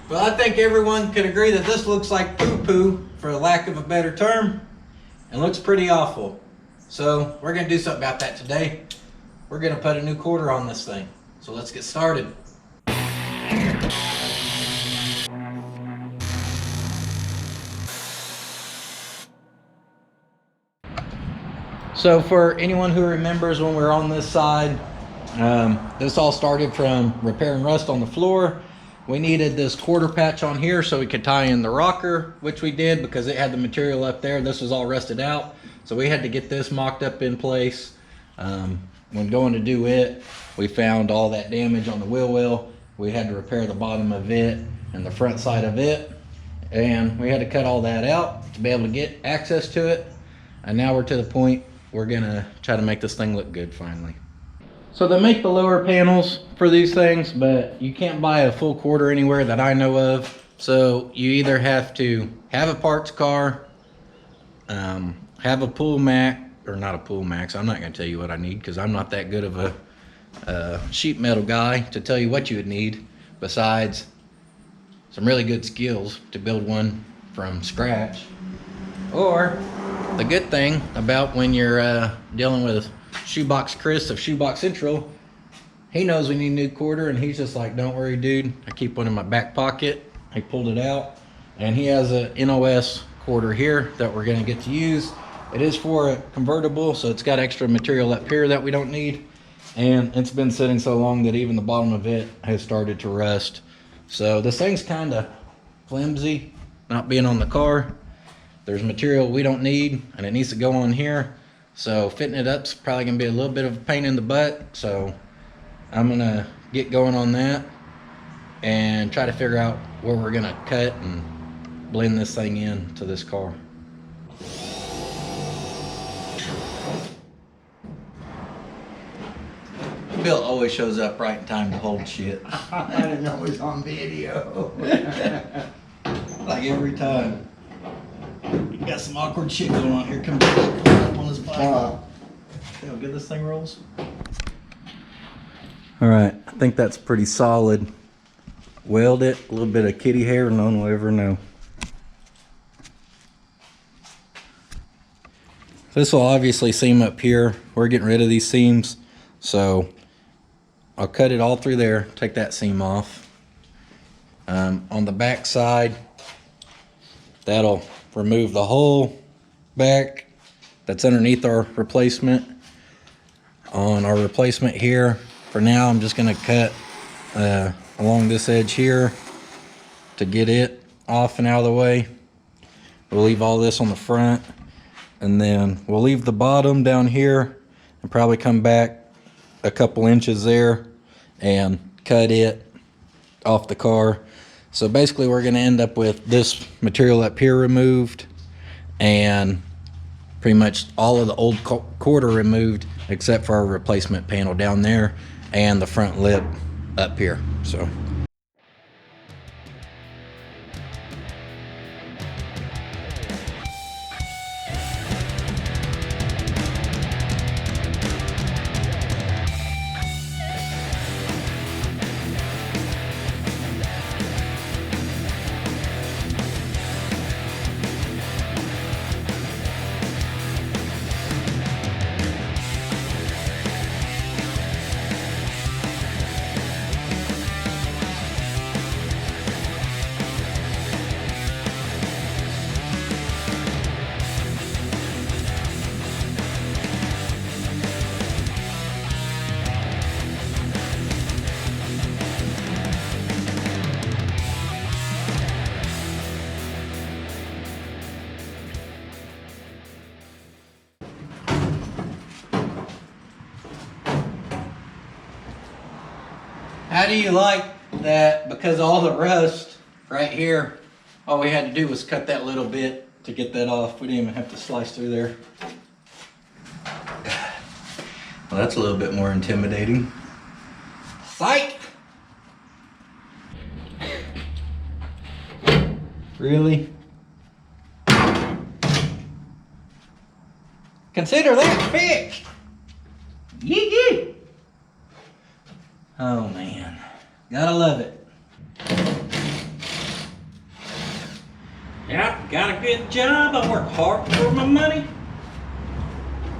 Well, I think everyone could agree that this looks like poo-poo, for lack of a better term, and looks pretty awful. So we're gonna do something about that today. We're gonna put a new quarter on this thing. So let's get started. So for anyone who remembers when we were on this side, this all started from repairing rust on the floor. We needed this quarter patch on here so we could tie in the rocker, which we did because it had the material up there. This was all rusted out. So we had to get this mocked up in place. When going to do it, we found all that damage on the wheel well. We had to repair the bottom of it and the front side of it. And we had to cut all that out to be able to get access to it. And now we're to the point we're gonna try to make this thing look good finally. So they make the lower panels for these things, but you can't buy a full quarter anywhere that I know of. So you either have to have a parts car, have a pull max, or not a pull max. I'm not gonna tell you what I need because I'm not that good of a sheet metal guy to tell you what you would need, besides some really good skills to build one from scratch. Or the good thing about when you're dealing with Shoebox Chris of Shoebox Central, he knows we need a new quarter, and he's just like, don't worry, dude. I keep one in my back pocket. He pulled it out, and he has a NOS quarter here that we're gonna get to use. It is for a convertible, so it's got extra material up here that we don't need, and it's been sitting so long that even the bottom of it has started to rust. So this thing's kind of flimsy, not being on the car. There's material we don't need, and it needs to go on here. So fitting it up's probably gonna be a little bit of a pain in the butt. So I'm gonna get going on that and try to figure out where we're gonna cut and blend this thing in to this car. Bill always shows up right in time to hold shit. I didn't know it was on video. Like every time. Got some awkward shit going on here. Come up on this bike. How good this thing rolls. All right, I think that's pretty solid. Weld it, a little bit of kitty hair, and no one will ever know. This will obviously seam up here. We're getting rid of these seams, so I'll cut it all through there, take that seam off. On the back side, that'll remove the whole back that's underneath our replacement. On our replacement here, for now, I'm just gonna cut along this edge here to get it off and out of the way. We'll leave all this on the front, and then we'll leave the bottom down here and probably come back a couple inches there and cut it off the car. So basically we're gonna end up with this material up here removed and pretty much all of the old quarter removed except for our replacement panel down there and the front lip up here. So how do you like that? Because all the rust right here, all we had to do was cut that little bit to get that off. We didn't even have to slice through there. Well, that's a little bit more intimidating. Psych! Really? Consider that fixed! Yee! Oh man, gotta love it. Yeah, got a good job. I work hard for my money.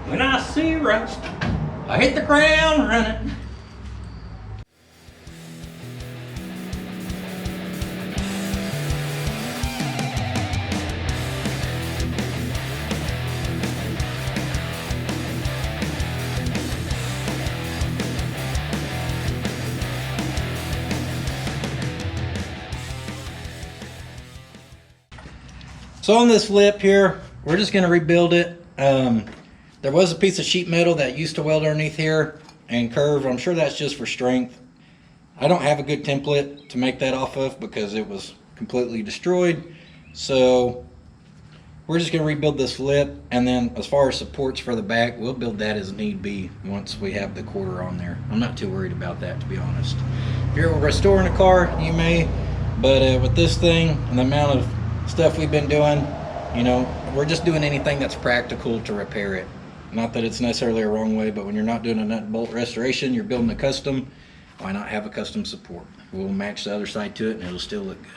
When I see rust, I hit the ground running. So on this lip here, we're just gonna rebuild it. There was a piece of sheet metal that used to weld underneath here and curve. I'm sure that's just for strength. I don't have a good template to make that off of because it was completely destroyed. So we're just gonna rebuild this lip, and then as far as supports for the back, we'll build that as need be once we have the quarter on there. I'm not too worried about that, to be honest. If you're restoring a car, you may, but with this thing and the amount of stuff we've been doing, you know, we're just doing anything that's practical to repair it. Not that it's necessarily a wrong way, but when you're not doing a nut and bolt restoration, you're building a custom, why not have a custom support? We'll match the other side to it and it'll still look good.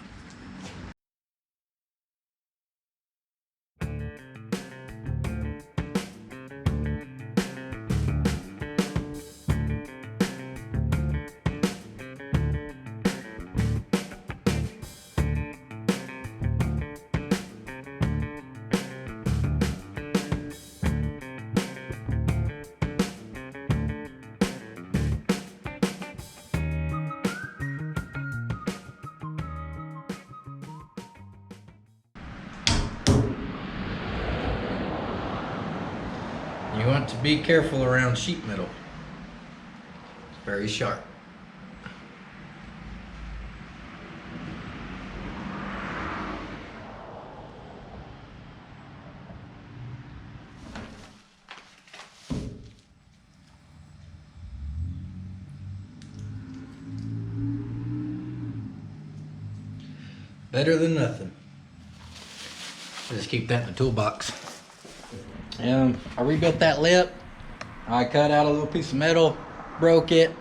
You want to be careful around sheet metal. It's very sharp. Better than nothing. Just keep that in the toolbox. I rebuilt that lip. I cut out a little piece of metal, broke it,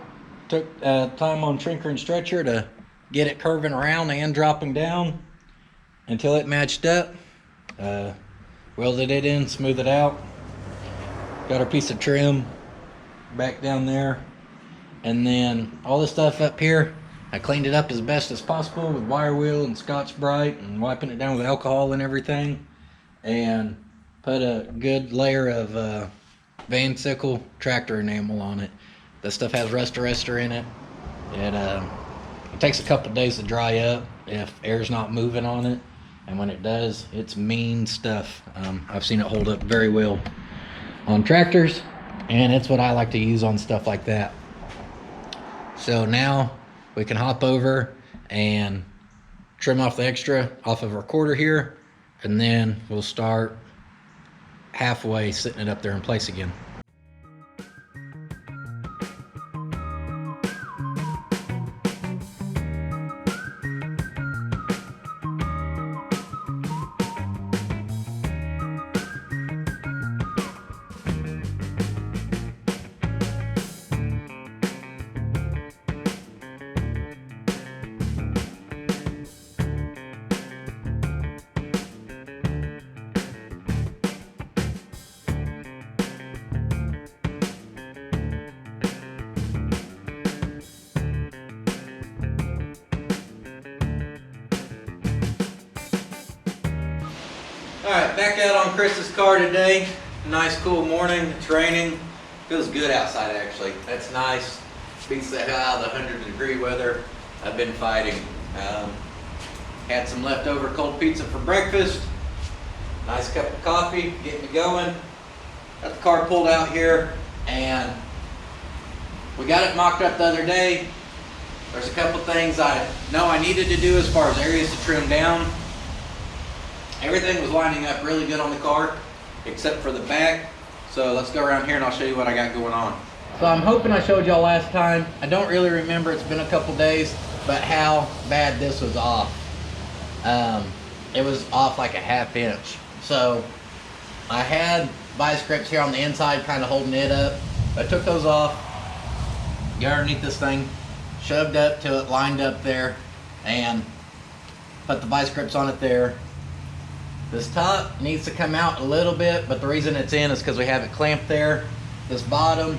took time on shrinker and stretcher to get it curving around and dropping down until it matched up. Welded it in, smoothed it out. Got our piece of trim back down there. And then all this stuff up here, I cleaned it up as best as possible with wire wheel and Scotch-Brite and wiping it down with alcohol and everything. And put a good layer of Van Sickle tractor enamel on it. This stuff has rust arrestor in it. It takes a couple days to dry up if air's not moving on it, and when it does, it's mean stuff. I've seen it hold up very well on tractors, and it's what I like to use on stuff like that. So now we can hop over and trim off the extra off of our quarter here, and then we'll start halfway sitting it up there in place again. Alright, back out on Chris's car today. Nice cool morning, it's raining. Feels good outside actually. That's nice. Beats the hell out of the 100-degree weather I've been fighting. Had some leftover cold pizza for breakfast. Nice cup of coffee, getting me going. Got the car pulled out here and we got it mocked up the other day. There's a couple things I know I needed to do as far as areas to trim down. Everything was lining up really good on the car, except for the back. So let's go around here and I'll show you what I got going on. So I'm hoping I showed y'all last time. I don't really remember, it's been a couple days, but how bad this was off. It was off like a ½ inch. So I had vice grips here on the inside kind of holding it up. I took those off, got underneath this thing, shoved up till it lined up there, and put the vice grips on it there. This top needs to come out a little bit, but the reason it's in is because we have it clamped there. This bottom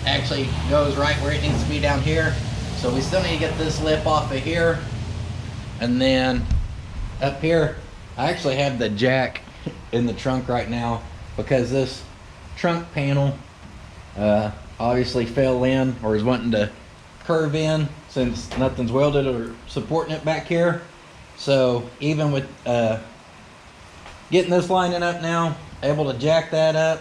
actually goes right where it needs to be down here. So we still need to get this lip off of here. And then up here, I actually have the jack in the trunk right now because this trunk panel obviously fell in or is wanting to curve in since nothing's welded or supporting it back here. So even with getting this lining up now, able to jack that up,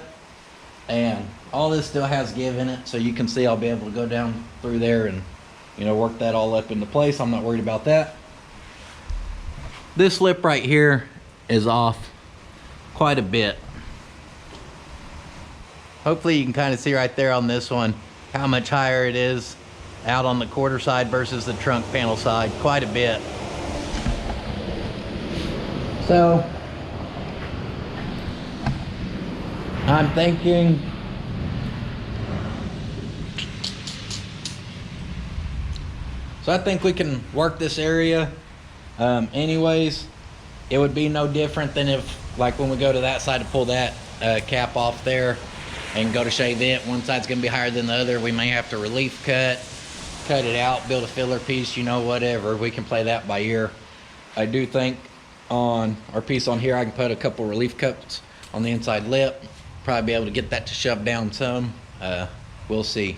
and all this still has give in it, so you can see I'll be able to go down through there and, you know, work that all up into place. I'm not worried about that. This lip right here is off quite a bit. Hopefully you can kind of see right there on this one how much higher it is out on the quarter side versus the trunk panel side, quite a bit. So I'm thinking I think we can work this area anyways. It would be no different than if, like, when we go to that side to pull that cap off there and go to shave it, one side's gonna be higher than the other. We may have to relief cut it out, build a filler piece, you know, whatever. We can play that by ear. I do think on our piece on here I can put a couple relief cuts on the inside lip, probably be able to get that to shove down some. We'll see.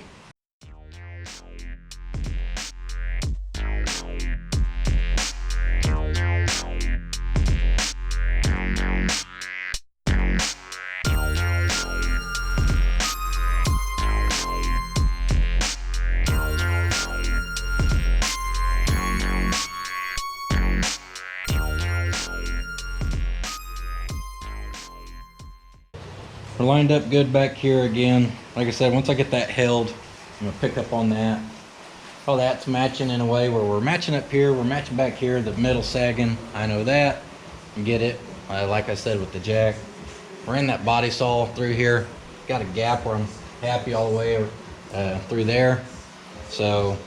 We're lined up good back here again. Like I said, once I get that held, I'm gonna pick up on that. All that's matching in a way where we're matching up here, we're matching back here, the metal sagging, I know that. And get it, like I said, with the jack. We're in that body saw through here. Got a gap where I'm happy all the way through there. So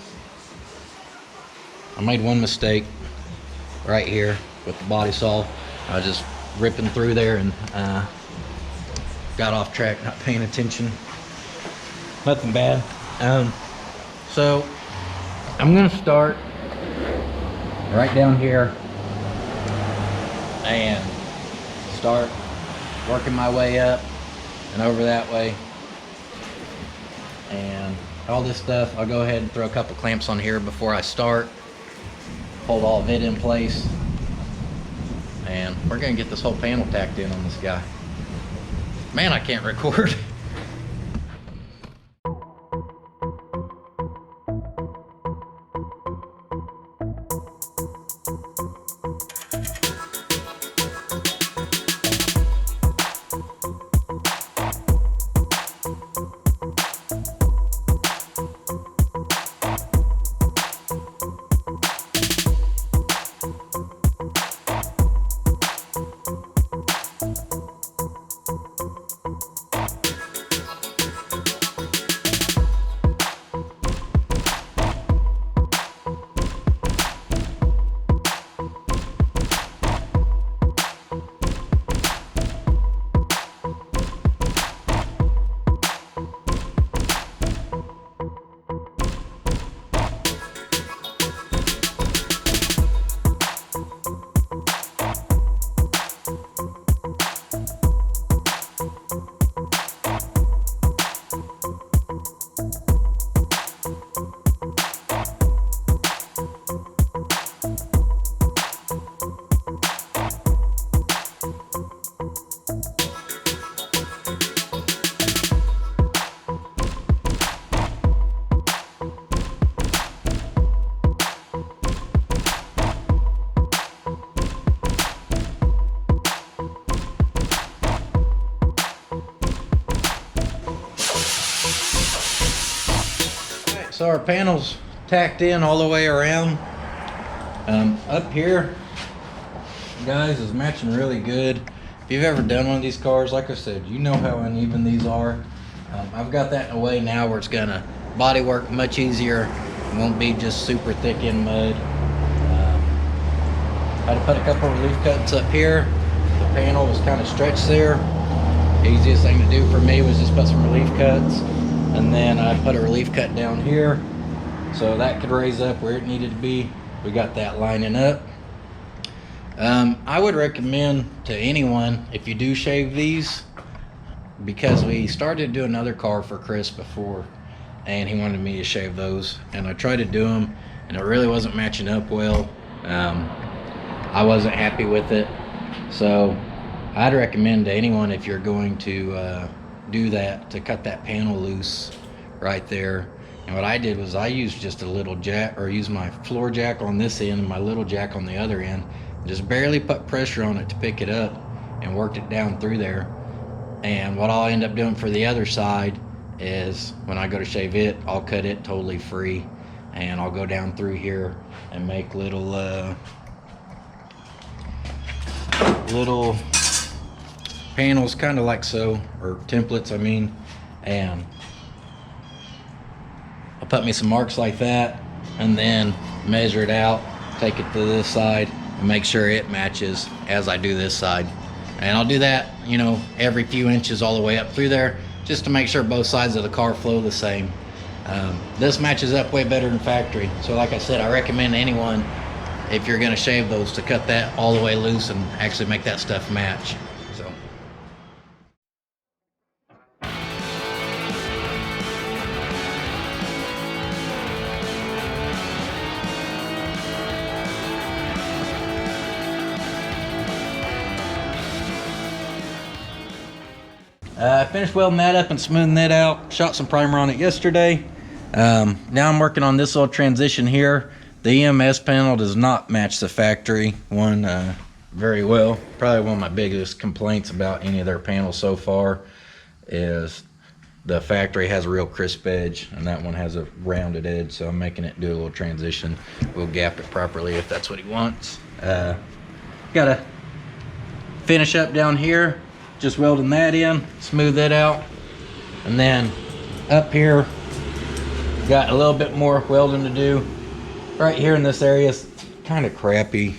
I made one mistake right here with the body saw. I was just ripping through there and got off track, not paying attention. Nothing bad. So I'm gonna start right down here and start working my way up and over that way. And all this stuff, I'll go ahead and throw a couple clamps on here before I start. Hold all of it in place. And we're gonna get this whole panel tacked in on this guy. Man, I can't record. So our panel's tacked in all the way around. Up here, guys, is matching really good. If you've ever done one of these cars, like I said, you know how uneven these are. I've got that in a way now where it's gonna body work much easier. It won't be just super thick in mud. I had to put a couple of relief cuts up here. The panel was kind of stretched there. Easiest thing to do for me was just put some relief cuts, and then I put a relief cut down here so that could raise up where it needed to be. We got that lining up. I would recommend to anyone, if you do shave these, because we started to do another car for Chris before, and he wanted me to shave those, and I tried to do them, and it really wasn't matching up well. I wasn't happy with it, so I'd recommend to anyone, if you're going to do that, to cut that panel loose right there. And what I did was I used just a little jack, or used my floor jack on this end and my little jack on the other end, and just barely put pressure on it to pick it up and worked it down through there. And what I'll end up doing for the other side is when I go to shave it, I'll cut it totally free, and I'll go down through here and make little panels, kind of like so, or templates I mean, and I'll put me some marks like that, and then measure it out, take it to this side, and make sure it matches as I do this side. And I'll do that, you know, every few inches all the way up through there, just to make sure both sides of the car flow the same. This matches up way better than factory. So like I said, I recommend anyone, if you're gonna shave those, to cut that all the way loose and actually make that stuff match. So. I finished welding that up and smoothing that out. Shot some primer on it yesterday. Now I'm working on this little transition here. The EMS panel does not match the factory one very well. Probably one of my biggest complaints about any of their panels so far is the factory has a real crisp edge and that one has a rounded edge, so I'm making it do a little transition. We'll gap it properly if that's what he wants. Gotta finish up down here, just welding that in, smooth that out, and then up here got a little bit more welding to do. Right here in this area is kind of crappy.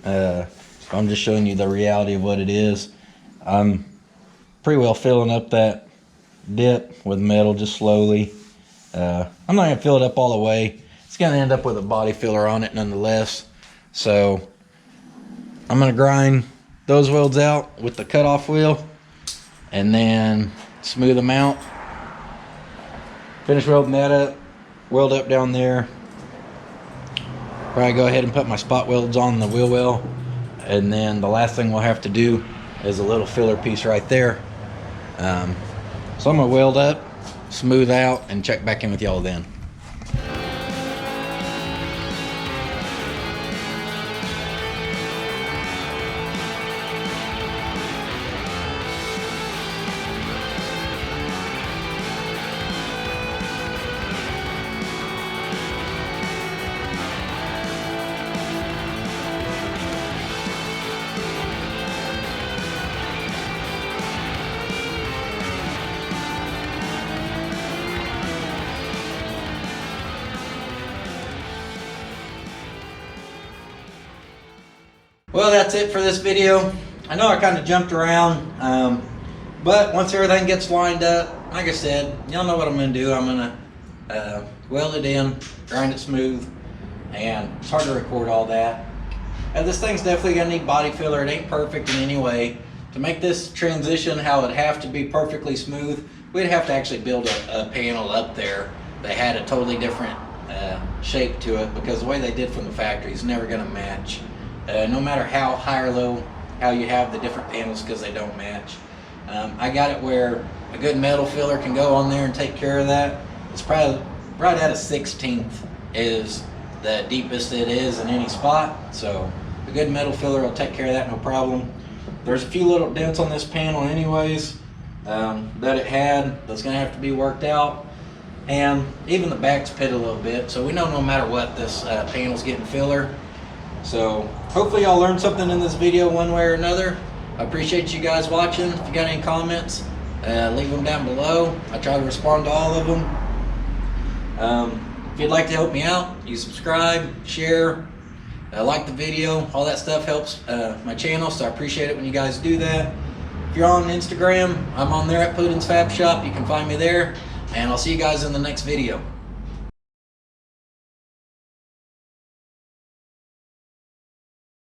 I'm just showing you the reality of what it is. I'm pretty well filling up that dip with metal just slowly. I'm not gonna fill it up all the way. It's gonna end up with a body filler on it nonetheless. So I'm gonna grind those welds out with the cutoff wheel and then smooth them out. Finish welding that up, weld up down there. Probably go ahead and put my spot welds on the wheel well, and then the last thing we'll have to do is a little filler piece right there. So I'm gonna weld up, smooth out, and check back in with y'all then. Well, that's it for this video. I know I kind of jumped around, but once everything gets lined up, like I said, y'all know what I'm going to do. I'm going to weld it in, grind it smooth, and it's hard to record all that. This thing's definitely going to need body filler. It ain't perfect in any way. To make this transition how it'd have to be perfectly smooth, we'd have to actually build a panel up there that had a totally different shape to it, because the way they did from the factory is never going to match. No matter how high or low, how you have the different panels, because they don't match. I got it where a good metal filler can go on there and take care of that. It's probably right at a 1/16 is the deepest it is in any spot. So a good metal filler will take care of that, no problem. There's a few little dents on this panel anyways that it had that's gonna have to be worked out. And even the back's pitted a little bit. So we know no matter what, this panel's getting filler. So hopefully y'all learned something in this video one way or another. I appreciate you guys watching. If you got any comments, leave them down below. I try to respond to all of them. If you'd like to help me out, you subscribe, share, like the video. All that stuff helps my channel, so I appreciate it when you guys do that. If you're on Instagram, I'm on there at Putin's Fab Shop. You can find me there, and I'll see you guys in the next video.